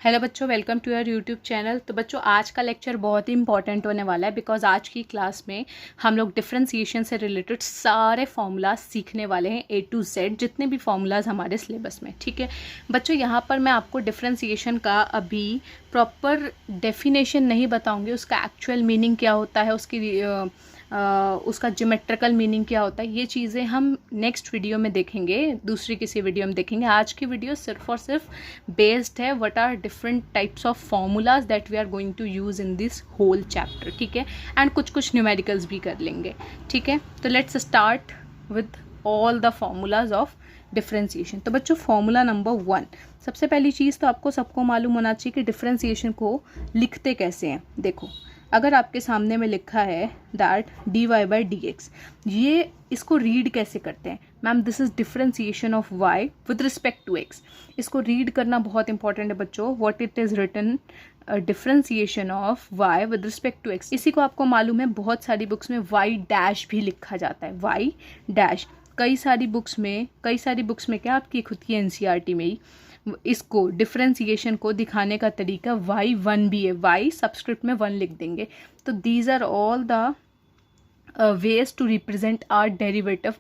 Hello बच्चों, welcome to your YouTube channel. तो बच्चों, आज का लेक्चर बहुत ही इंपॉर्टेंट होने वाला है बिकॉज आज की क्लास में हम लोग डिफरेंशिएशन से रिलेटेड सारे फॉर्मूलाज सीखने वाले हैं, A to Z जितने भी फॉर्मूलाज हमारे सिलेबस में। ठीक है बच्चों, यहाँ पर मैं आपको डिफरेंशिएशन का अभी प्रॉपर डेफिनेशन नहीं बताऊँगी, उसका एक्चुअल मीनिंग क्या होता है, उसका ज्योमेट्रिकल मीनिंग क्या होता है, ये चीज़ें हम नेक्स्ट वीडियो में देखेंगे, दूसरी किसी वीडियो में देखेंगे। आज की वीडियो सिर्फ और सिर्फ बेस्ड है what are different types of formulas that we are going to use in this whole chapter. ठीक है, एंड कुछ न्यूमेरिकल्स भी कर लेंगे। ठीक है, तो let's start with all the formulas of differentiation. तो बच्चों, फॉर्मूला नंबर 1, सबसे पहली चीज़ तो आपको सबको मालूम होना चाहिए कि डिफरेंशिएशन को लिखते कैसे हैं। देखो, अगर आपके सामने में लिखा है दैट dy/dx, ये इसको रीड कैसे करते हैं? Ma'am, this is differentiation of y with respect to x। इसको रीड करना बहुत इंपॉर्टेंट है बच्चों। What it is written, differentiation of y with respect to x। इसी को आपको मालूम है, बहुत सारी बुक्स में y' भी लिखा जाता है, y'। कई सारी बुक्स में क्या, आपकी खुद की एनसीईआरटी में ही इसको डिफरेंशिएशन को दिखाने का तरीका y1 भी है, y सबस्क्रिप्ट में 1 लिख देंगे। तो these are all the ways to represent are derivative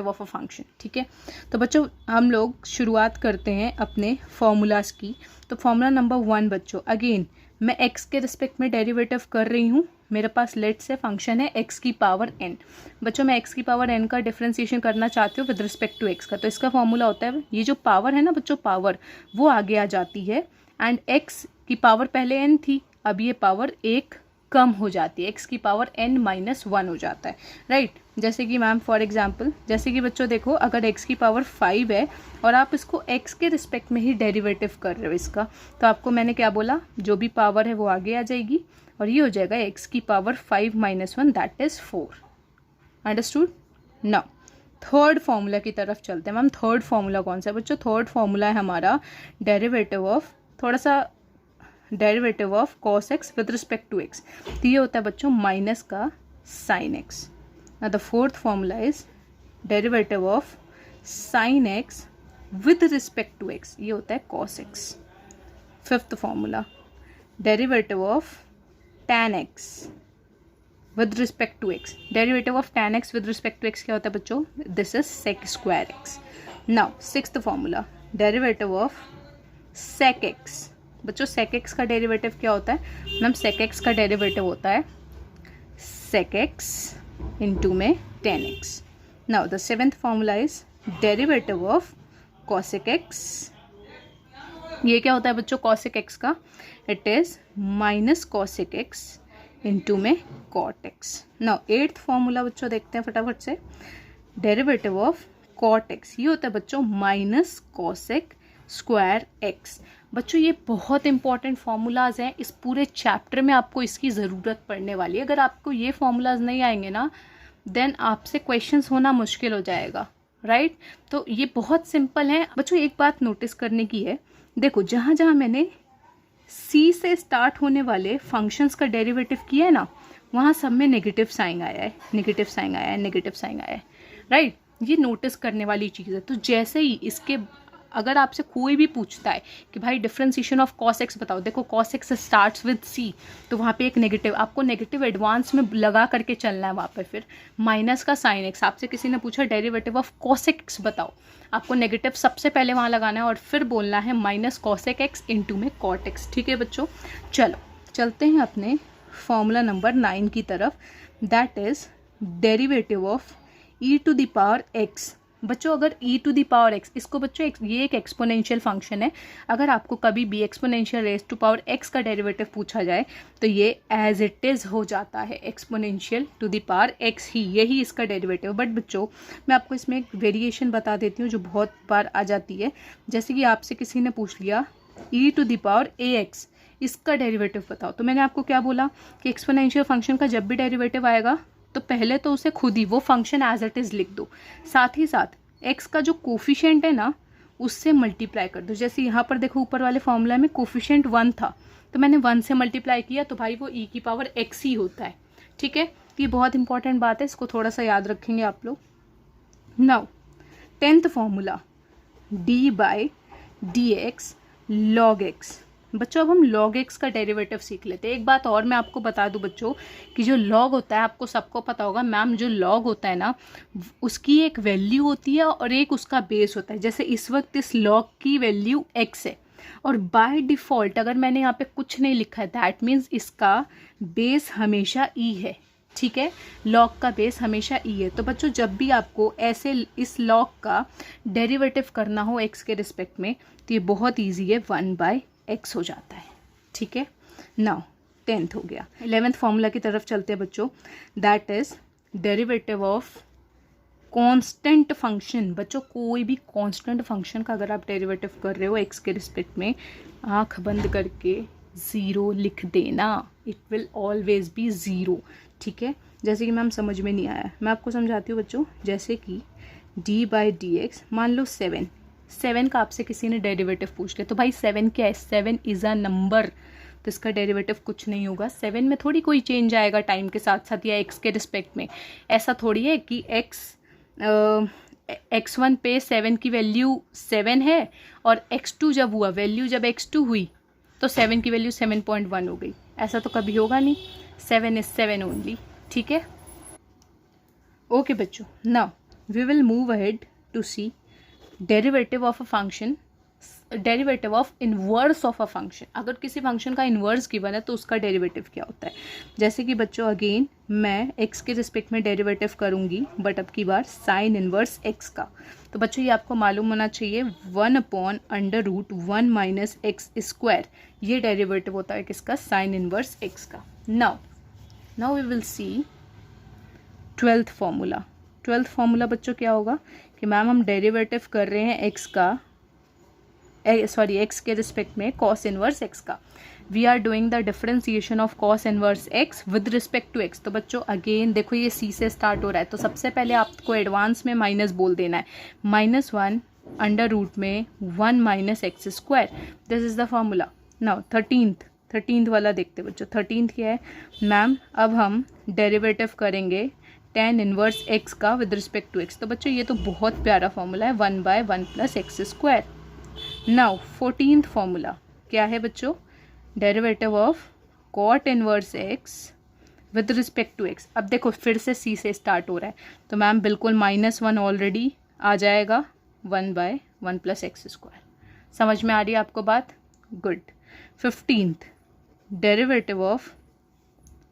of a function. ठीक है, तो बच्चों हम लोग शुरुआत करते हैं अपने फॉर्मूलाज की। तो फॉर्मूला नंबर 1 बच्चों, अगेन मैं x के रिस्पेक्ट में डेरिवेटिव कर रही हूँ। मेरे पास लेट से फंक्शन है x की पावर n। बच्चों, मैं x की पावर n का डिफरेंशिएशन करना चाहती हूँ विद रिस्पेक्ट टू x का। तो इसका फॉर्मूला होता है, ये जो पावर है ना बच्चों, पावर वो आगे आ जाती है एंड x की पावर पहले n थी, अब ये पावर 1 कम हो जाती है, x की पावर n-1 हो जाता है, राइट। जैसे कि मैम फॉर एग्जांपल, जैसे कि बच्चों देखो, अगर x की पावर 5 है और आप इसको x के रिस्पेक्ट में ही डेरिवेटिव कर रहे हो इसका, तो आपको मैंने क्या बोला, जो भी पावर है वो आगे आ जाएगी और ये हो जाएगा x की power 5-1 that is 4। Understood? Now third formula की तरफ चलते हैं। मैम, थर्ड फॉर्मूला कौन सा है बच्चों? थर्ड फॉर्मूला है हमारा derivative of cos x with respect to x। तो ये होता है बच्चों माइनस का sin x। The fourth formula is derivative of sin x with respect to x, ये होता है cos x। Fifth formula derivative of tan x with respect to x। Derivative of tan x with respect to x क्या होता है बच्चों? This is sec square x। Now sixth formula derivative of sec x। बच्चों, sec x का derivative क्या होता है? Ma'am, sec x का डेरिवेटिव होता है sec x इंटू में tan x। Now the seventh formula is derivative of cosec x। ये क्या होता है बच्चों cosec x का? It is minus cosec x into में cot x। Now eighth formula बच्चों देखते हैं फटाफट से, डेरिवेटिव ऑफ cot x, ये होता है बच्चों माइनस cosec स्क्वायर x। बच्चों, ये बहुत इंपॉर्टेंट फार्मूलाज हैं, इस पूरे चैप्टर में आपको इसकी ज़रूरत पड़ने वाली है। अगर आपको ये फार्मूलाज नहीं आएंगे ना, देन आपसे क्वेश्चंस होना मुश्किल हो जाएगा, राइट। तो ये बहुत सिंपल है बच्चों। एक बात नोटिस करने की है, देखो जहाँ जहाँ मैंने c से स्टार्ट होने वाले फंक्शंस का डेरिवेटिव किया है ना, वहाँ सब में नेगेटिव साइन आया है, राइट। ये नोटिस करने वाली चीज़ है। तो जैसे ही इसके, अगर आपसे कोई भी पूछता है कि भाई डिफरेंशिएशन ऑफ cos x बताओ, देखो cos x starts with c, तो वहाँ पे एक नेगेटिव, आपको नेगेटिव एडवांस में लगा करके चलना है वहाँ पे। फिर माइनस का sin x, आपसे किसी ने पूछा डेरिवेटिव ऑफ cosec x बताओ, आपको नेगेटिव सबसे पहले वहाँ लगाना है और फिर बोलना है माइनस cosec x इंटू में cot x। ठीक है बच्चों, चलो चलते हैं अपने फॉर्मूला नंबर 9 की तरफ, that is derivative of e to the power x। बच्चों, अगर e to the power x, इसको बच्चों ये एक एक्सपोनेंशियल फंक्शन है। अगर आपको कभी भी exponential raise to power x का डेरिवेटिव पूछा जाए तो ये एज इट इज़ हो जाता है exponential to the power x ही, यही इसका डेरिवेटिव। बट बच्चों, मैं आपको इसमें एक वेरिएशन बता देती हूँ जो बहुत बार आ जाती है। जैसे कि आपसे किसी ने पूछ लिया e to the power ax, इसका डेरिवेटिव बताओ, तो मैंने आपको क्या बोला कि एक्सपोनेंशियल फंक्शन का जब भी डेरिवेटिव आएगा तो पहले तो उसे खुद ही वो फंक्शन एज इट इज़ लिख दो, साथ ही साथ x का जो कोफिशिएंट है ना उससे मल्टीप्लाई कर दो। जैसे यहाँ पर देखो ऊपर वाले फॉर्मूला में कोफिशिएंट 1 था, तो मैंने 1 से मल्टीप्लाई किया, तो भाई वो e की पावर x ही होता है। ठीक है, ये बहुत इंपॉर्टेंट बात है, इसको थोड़ा सा याद रखेंगे आप लोग। Now 10th formula d/dx log x। बच्चों अब हम log x का डेरिवेटिव सीख लेते हैं। एक बात और मैं आपको बता दूं बच्चों कि जो log होता है, आपको सबको पता होगा मैम, जो log होता है ना, उसकी एक वैल्यू होती है और एक उसका बेस होता है। जैसे इस वक्त इस log की वैल्यू x है और बाय डिफ़ॉल्ट अगर मैंने यहाँ पे कुछ नहीं लिखा है, दैट मीन्स इसका बेस हमेशा e है। ठीक है, log का बेस हमेशा e है। तो बच्चों जब भी आपको ऐसे इस log का डेरिवेटिव करना हो x के रिस्पेक्ट में, तो ये बहुत ईजी है, 1/x हो जाता है। ठीक है, नाउ 10th हो गया। 11th फॉर्मूला की तरफ चलते हैं बच्चों, that is derivative of constant function. बच्चों कोई भी कांस्टेंट फंक्शन का अगर आप डेरिवेटिव कर रहे हो x के रिस्पेक्ट में, आंख बंद करके 0 लिख देना, इट विल ऑलवेज बी 0। ठीक है, जैसे कि मैम समझ में नहीं आया, मैं आपको समझाती हूँ बच्चों। जैसे कि d/dx, मान लो 7 का आपसे किसी ने डेरिवेटिव पूछ लिया, तो भाई 7 क्या है? 7 इज़ अ नंबर, तो इसका डेरिवेटिव कुछ नहीं होगा। 7 में थोड़ी कोई चेंज आएगा टाइम के साथ साथ या x के रिस्पेक्ट में। ऐसा थोड़ी है कि x1 पे 7 की वैल्यू 7 है और x2 जब हुआ, वैल्यू जब x2 हुई तो 7 की वैल्यू 7.1 हो गई। ऐसा तो कभी होगा नहीं। 7 इज 7 ओनली। ठीक है, ओके बच्चों, now we will move ahead to see derivative of a function, derivative of inverse of a function. अगर किसी फंक्शन का इन्वर्स गिवन है तो उसका डेरिवेटिव क्या होता है। जैसे कि बच्चों अगेन मैं x के रिस्पेक्ट में डेरिवेटिव करूंगी, बट अब की बार साइन इन्वर्स x का। तो बच्चों ये आपको मालूम होना चाहिए, 1/√1 - x²। ये डेरिवेटिव होता है किसका? साइन इन्वर्स x का। Now we will see 12th formula. 12th formula बच्चों क्या होगा कि मैम हम डेरिवेटिव कर रहे हैं x का, x के रिस्पेक्ट में cos इनवर्स x का। We are doing the differentiation of cos inverse x with respect to x। तो बच्चों अगेन देखो ये c से स्टार्ट हो रहा है, तो सबसे पहले आपको एडवांस में माइनस बोल देना है। -1 में 1 - x²। This is the formula. Now 13th वाला देखते बच्चों। 13th क्या है मैम? अब हम डेरिवेटिव करेंगे tan इनवर्स x का विद रिस्पेक्ट टू x। तो बच्चों ये तो बहुत प्यारा फॉर्मूला है, 1/1 + x²। नाउ 14th फॉर्मूला क्या है बच्चों? Derivative of cot inverse x with respect to x। अब देखो फिर से c से स्टार्ट हो रहा है, तो मैम बिल्कुल -1 ऑलरेडी आ जाएगा, 1/1 + x²। समझ में आ रही है आपको बात? गुड। 15th डेरिवेटिव ऑफ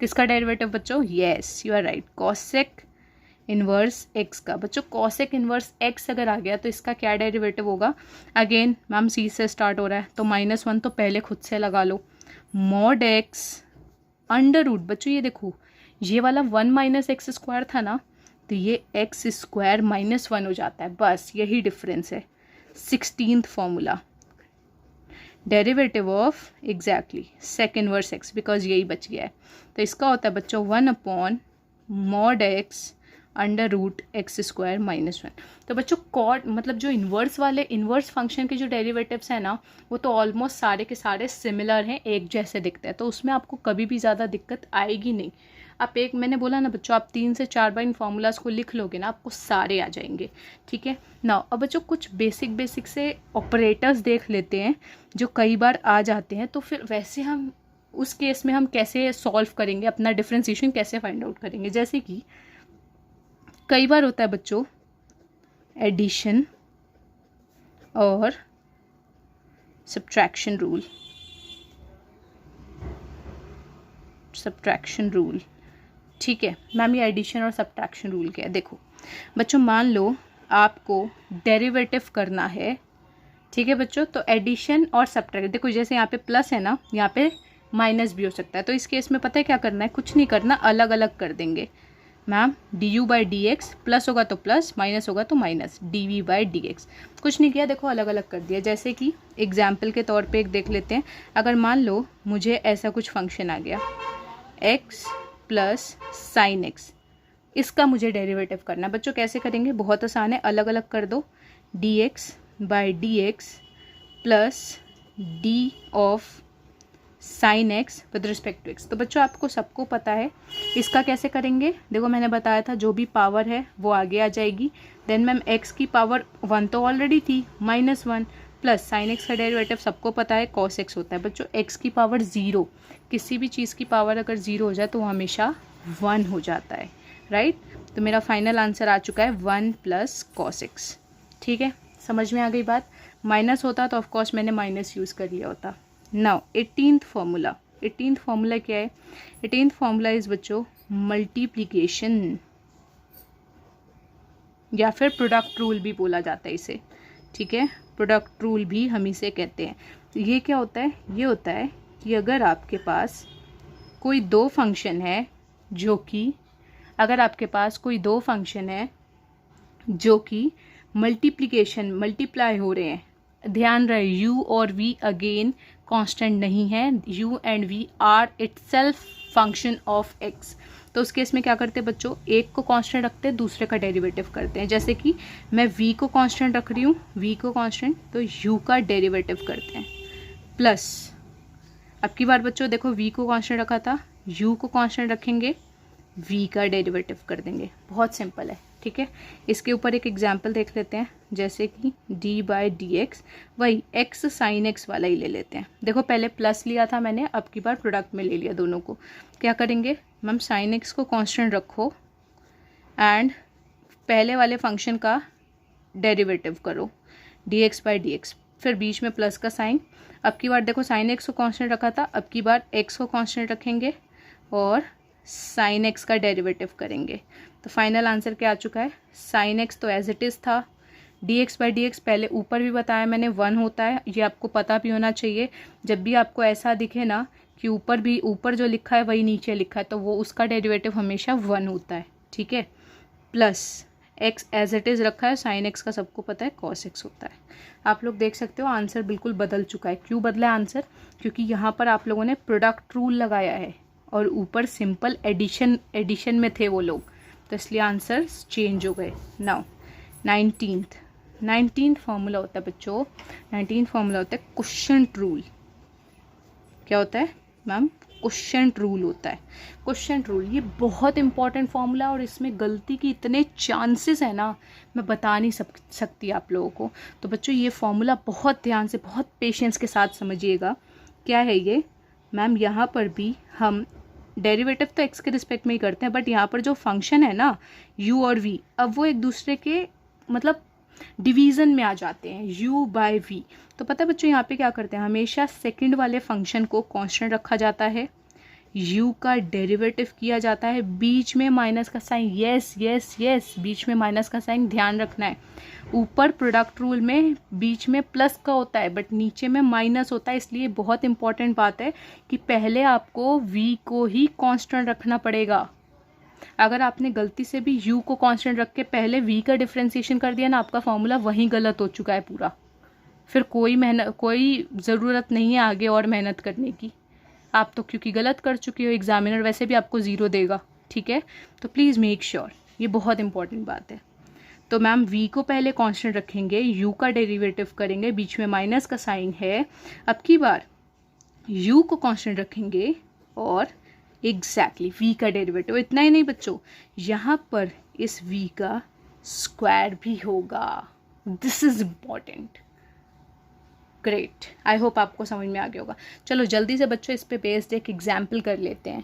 किसका डेरिवेटिव बच्चों? Yes you are right, cosec inverse x का। बच्चों cosec इन्वर्स x अगर आ गया तो इसका क्या डेरिवेटिव होगा? अगेन मैम c से स्टार्ट हो रहा है, तो -1 तो पहले खुद से लगा लो, mod x √ बच्चों ये देखो ये वाला 1 - x² था ना, तो ये x² -1 हो जाता है, बस यही डिफरेंस है। 16th formula derivative of exactly sec inverse x, because यही बच गया है, तो इसका होता है बच्चों 1/mod x √ x² -1। तो बच्चों कॉट मतलब जो इन्वर्स वाले इन्वर्स फंक्शन के जो डेरिवेटिव्स हैं ना, वो तो ऑलमोस्ट सारे के सारे सिमिलर हैं, एक जैसे दिखते हैं, तो उसमें आपको कभी भी ज़्यादा दिक्कत आएगी नहीं। आप एक, मैंने बोला ना बच्चों, आप 3 से 4 बार इन फॉर्मूलाज को लिख लोगे ना, आपको सारे आ जाएंगे। ठीक है, नाउ अब बच्चों कुछ बेसिक से ऑपरेटर्स देख लेते हैं जो कई बार आ जाते हैं, तो फिर वैसे हम उस केस में हम कैसे सॉल्व करेंगे, अपना डिफ्रेंसिएशन कैसे फाइंड आउट करेंगे। जैसे कि कई बार होता है बच्चों एडिशन और सब्ट्रैक्शन रूल। ठीक है मैम, ये एडिशन और सब्ट्रैक्शन रूल क्या है? देखो बच्चों, मान लो आपको डेरिवेटिव करना है, ठीक है बच्चों, तो एडिशन और सब्ट्रैक्शन, देखो जैसे यहाँ पे प्लस है ना, यहाँ पे माइनस भी हो सकता है, तो इस केस में पता है क्या करना है? कुछ नहीं करना, अलग अलग कर देंगे मैम। du/dx प्लस होगा तो प्लस, माइनस होगा तो माइनस, dv/dx। कुछ नहीं किया, देखो अलग अलग कर दिया। जैसे कि एग्जाम्पल के तौर पे एक देख लेते हैं। अगर मान लो मुझे ऐसा कुछ फंक्शन आ गया x + sin x, इसका मुझे डेरिवेटिव करना है। बच्चों कैसे करेंगे? बहुत आसान है, अलग अलग कर दो, dx/dx plus d of sin x with respect to x। तो बच्चों आपको सबको पता है इसका कैसे करेंगे। देखो मैंने बताया था जो भी पावर है वो आगे आ जाएगी। देन मैम x की पावर 1 तो ऑलरेडी थी, -1, प्लस साइन एक्स का डेरिवेटिव सबको पता है कॉस एक्स होता है बच्चों। एक्स की पावर 0, किसी भी चीज़ की पावर अगर 0 हो जाए तो वो हमेशा 1 हो जाता है, राइट। तो मेरा फाइनल आंसर आ चुका है 1 प्लस कॉस एक्स। ठीक है, समझ में आ गई बात। माइनस होता तो ऑफकोर्स मैंने माइनस यूज़ कर लिया होता। Now 18th formula. 18th formula क्या है? 18th फॉर्मूला इज बच्चों मल्टीप्लिकेशन, या फिर प्रोडक्ट रूल भी बोला जाता है इसे। ठीक है, प्रोडक्ट रूल भी हम इसे कहते हैं। तो ये क्या होता है? ये होता है कि अगर आपके पास कोई दो फंक्शन है जो कि जो कि मल्टीप्लाई हो रहे हैं, ध्यान रहे u और v अगेन कांस्टेंट नहीं है, u and v are itself function of x। तो उस केस में क्या करते हैं बच्चों? एक को कांस्टेंट रखते हैं, दूसरे का डेरिवेटिव करते हैं। जैसे कि मैं v को कांस्टेंट रख रही हूँ, v को कांस्टेंट, तो u का डेरिवेटिव करते हैं। प्लस अब की बार बच्चों देखो v को कांस्टेंट रखा था, u को कांस्टेंट रखेंगे, v का डेरिवेटिव कर देंगे। बहुत सिंपल है। ठीक है, इसके ऊपर एक एग्जाम्पल देख लेते हैं। जैसे कि d/dx, वही x sin x वाला ही ले लेते हैं। देखो पहले प्लस लिया था मैंने, अब की बार प्रोडक्ट में ले लिया दोनों को। क्या करेंगे मैम? sin x को कांस्टेंट रखो एंड पहले वाले फंक्शन का डेरिवेटिव करो dx/dx, फिर बीच में प्लस का साइन। अब की बार देखो sin x को कांस्टेंट रखा था, अब की बार x को कांस्टेंट रखेंगे और sin x का डेरिवेटिव करेंगे। तो फाइनल आंसर क्या आ चुका है? sin x तो एज इट इज़ था, dx/dx पहले ऊपर भी बताया मैंने 1 होता है, ये आपको पता भी होना चाहिए। जब भी आपको ऐसा दिखे ना कि ऊपर जो लिखा है वही नीचे लिखा है, तो वो उसका डेरिवेटिव हमेशा 1 होता है। ठीक है, plus x as it is रखा है, sin x का सबको पता है cos x होता है। आप लोग देख सकते हो आंसर बिल्कुल बदल चुका है। क्यों बदला है आंसर? क्योंकि यहाँ पर आप लोगों ने प्रोडक्ट रूल लगाया है और ऊपर सिंपल एडिशन में थे वो लोग, तो इसलिए आंसर चेंज हो गए। नाउ 19th फॉर्मूला होता है बच्चों, 19th फॉर्मूला होता है क्वोशिएंट रूल। क्या होता है मैम? क्वोशिएंट रूल होता है। क्वोशिएंट रूल ये बहुत इंपॉर्टेंट फॉर्मूला है और इसमें गलती की इतने चांसेस है ना, मैं बता नहीं सकती आप लोगों को। तो बच्चों ये फॉर्मूला बहुत ध्यान से, बहुत पेशेंस के साथ समझिएगा। क्या है ये मैम? यहाँ पर भी हम डेरिवेटिव तो x के रिस्पेक्ट में ही करते हैं, बट यहाँ पर जो फंक्शन है ना u और v, अब वो एक दूसरे के मतलब डिवीज़न में आ जाते हैं, u/v। तो पता है बच्चों यहाँ पे क्या करते हैं? हमेशा सेकंड वाले फंक्शन को कांस्टेंट रखा जाता है, u का डेरिवेटिव किया जाता है, बीच में माइनस का साइन। यस, बीच में माइनस का साइन ध्यान रखना है। ऊपर प्रोडक्ट रूल में बीच में प्लस का होता है बट नीचे में माइनस होता है, इसलिए बहुत इंपॉर्टेंट बात है कि पहले आपको v को ही कांस्टेंट रखना पड़ेगा। अगर आपने गलती से भी u को कांस्टेंट रख के पहले v का डिफरेंशिएशन कर दिया ना, आपका फॉर्मूला वहीं गलत हो चुका है पूरा। फिर कोई ज़रूरत नहीं है आगे और मेहनत करने की। आप तो क्योंकि गलत कर चुके हो, एग्जामिनर वैसे भी आपको 0 देगा। ठीक है, तो प्लीज़ मेक श्योर, ये बहुत इंपॉर्टेंट बात है। तो मैम v को पहले कांस्टेंट रखेंगे, u का डेरिवेटिव करेंगे, बीच में माइनस का साइन है। अब की बार u को कांस्टेंट रखेंगे और एग्जैक्टली v का डेरिवेटिव। इतना ही नहीं बच्चों, यहाँ पर इस v का स्क्वायर भी होगा। This is important. Great, I hope आपको समझ में आ गया होगा। चलो जल्दी से बच्चों इस पे बेस्ड एक एग्जाम्पल कर लेते हैं।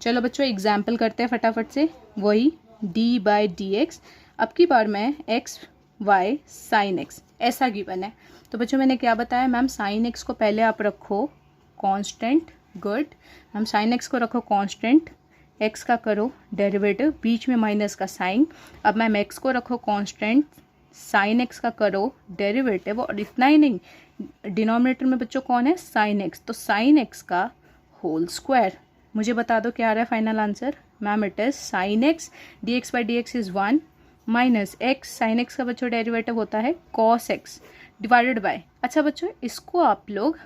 चलो बच्चों एग्जाम्पल करते हैं फटाफट से। वही d/dx, अब की बार मैं x y sin x ऐसा गिवन है। तो बच्चों मैंने क्या बताया मैम? sin x को पहले आप रखो constant. Good ma'am, sin x को रखो कांस्टेंट, x का करो डेरिवेटिव, बीच में माइनस का साइन। अब मैम x को रखो कांस्टेंट, sin x का करो डेरिवेटिव, और इतना ही नहीं, डिनोमिनेटर में बच्चों कौन है? sin x, तो sin x का होल स्क्वायर। मुझे बता दो क्या आ रहा है final answer? Ma'am it is sin x dx/dx is 1 minus x, sin x का बच्चों डेरिवेटिव होता है cos x डिवाइडेड बाय। अच्छा बच्चों इसको आप लोग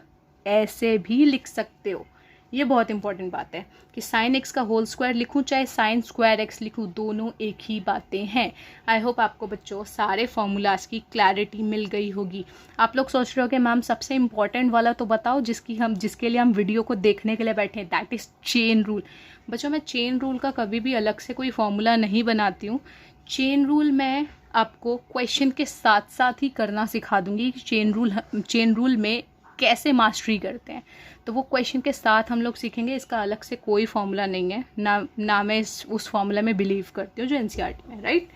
ऐसे भी लिख सकते हो, ये बहुत इंपॉर्टेंट बात है कि sin x का होल स्क्वायर लिखूं चाहे sin स्क्वायर x लिखूं, दोनों एक ही बातें हैं। आई होप आपको बच्चों सारे फॉर्मूलाज की क्लैरिटी मिल गई होगी। आप लोग सोच रहे हो कि मैम सबसे इंपॉर्टेंट वाला तो बताओ जिसके लिए हम वीडियो को देखने के लिए बैठे हैं, दैट इज चेन रूल। बच्चों मैं चेन रूल का कभी भी अलग से कोई फॉर्मूला नहीं बनाती हूँ। चेन रूल मैं आपको क्वेश्चन के साथ साथ ही करना सिखा दूंगी कि चेन रूल में कैसे मास्टरी करते हैं। तो वो क्वेश्चन के साथ हम लोग सीखेंगे, इसका अलग से कोई फॉर्मूला नहीं है, ना मैं उस फॉर्मूला में बिलीव करती हूँ जो एनसीईआरटी में, राइट।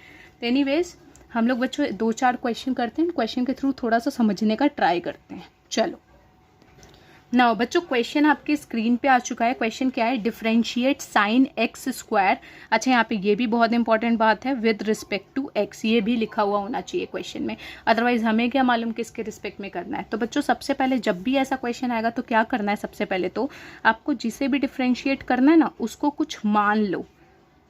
एनीवेज हम लोग बच्चों 2-4 क्वेश्चन करते हैं, क्वेश्चन के थ्रू थोड़ा सा समझने का ट्राई करते हैं। चलो नाउ बच्चों क्वेश्चन आपके स्क्रीन पे आ चुका है। क्वेश्चन क्या है, डिफरेंशिएट साइन एक्स स्क्वायर। अच्छा यहाँ पे ये भी बहुत इंपॉर्टेंट बात है, विद रिस्पेक्ट टू एक्स, ये भी लिखा हुआ होना चाहिए क्वेश्चन में, अदरवाइज हमें क्या मालूम किसके रिस्पेक्ट में करना है। तो बच्चों सबसे पहले जब भी ऐसा क्वेश्चन आएगा तो क्या करना है, सबसे पहले तो आपको जिसे भी डिफ्रेंशिएट करना है ना उसको कुछ मान लो,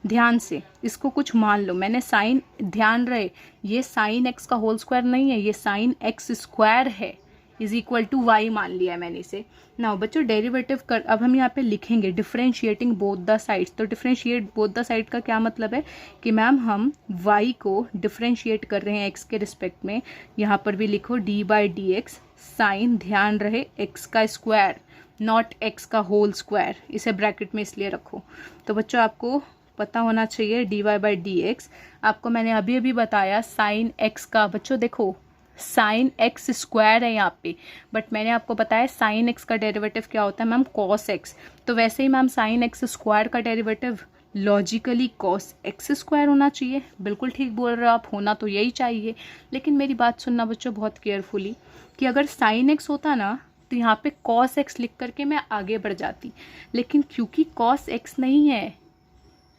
ध्यान से इसको कुछ मान लो। मैंने साइन, ध्यान रहे ये साइन एक्स का होल स्क्वायर नहीं है, ये साइन एक्स स्क्वायर है, इज इक्वल टू वाई मान लिया है मैंने इसे। नाउ बच्चों डेरिवेटिव कर, अब हम यहाँ पे लिखेंगे डिफरेंशिएटिंग बोथ द साइड्स। तो डिफरेंशिएट बोथ द साइड का क्या मतलब है कि मैम हम y को डिफरेंशिएट कर रहे हैं x के रिस्पेक्ट में। यहाँ पर भी लिखो d/dx साइन, ध्यान रहे x का स्क्वायर, नॉट x का होल स्क्वायर, इसे ब्रैकेट में इसलिए रखो। तो बच्चों आपको पता होना चाहिए dy/dx। आपको मैंने अभी अभी बताया साइन x का, बच्चों देखो साइन एक्स स्क्वायर है यहाँ पे, बट मैंने आपको बताया साइन एक्स का डेरिवेटिव क्या होता है मैम, कॉस एक्स। तो वैसे ही मैम साइन एक्स स्क्वायर का derivative logically cos x square होना चाहिए। बिल्कुल ठीक बोल रहे हो आप, होना तो यही चाहिए। लेकिन मेरी बात सुनना बच्चों बहुत केयरफुली, कि अगर साइन एक्स होता ना तो यहाँ पे कॉस एक्स लिख करके मैं आगे बढ़ जाती, लेकिन क्योंकि कॉस एक्स नहीं है,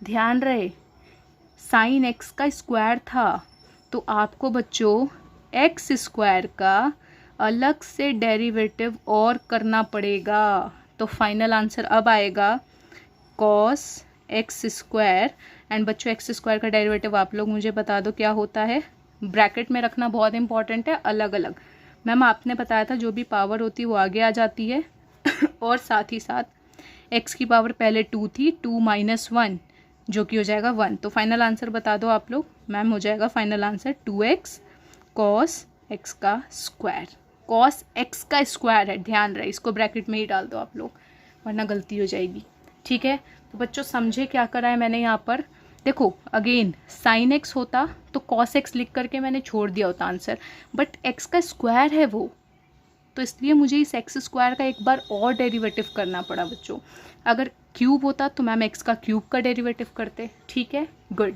ध्यान रहे साइन एक्स का स्क्वायर था, तो आपको बच्चों एक्स स्क्वायर का अलग से डेरिवेटिव और करना पड़ेगा। तो फाइनल आंसर अब आएगा कॉस एक्स स्क्वायर। एंड बच्चों एक्स स्क्वायर का डेरिवेटिव आप लोग मुझे बता दो क्या होता है, ब्रैकेट में रखना बहुत इंपॉर्टेंट है, अलग अलग। मैम आपने बताया था जो भी पावर होती है वो आगे आ जाती है और साथ ही साथ एक्स की पावर पहले 2 थी, 2 - 1 जो कि हो जाएगा 1। तो फाइनल आंसर बता दो आप लोग, मैम हो जाएगा final answer 2x cos x का स्क्वायर। कॉस एक्स का स्क्वायर है, ध्यान रहे, इसको ब्रैकेट में ही डाल दो आप लोग वरना गलती हो जाएगी, ठीक है। तो बच्चों समझे क्या करा है मैंने यहाँ पर, देखो अगेन साइन एक्स होता तो कॉस एक्स लिख करके मैंने छोड़ दिया होता आंसर, बट एक्स का स्क्वायर है वो, तो इसलिए मुझे इस एक्स स्क्वायर का एक बार और डेरिवेटिव करना पड़ा बच्चों। अगर क्यूब होता तो मैम एक्स का क्यूब का डेरिवेटिव करते, ठीक है, गुड।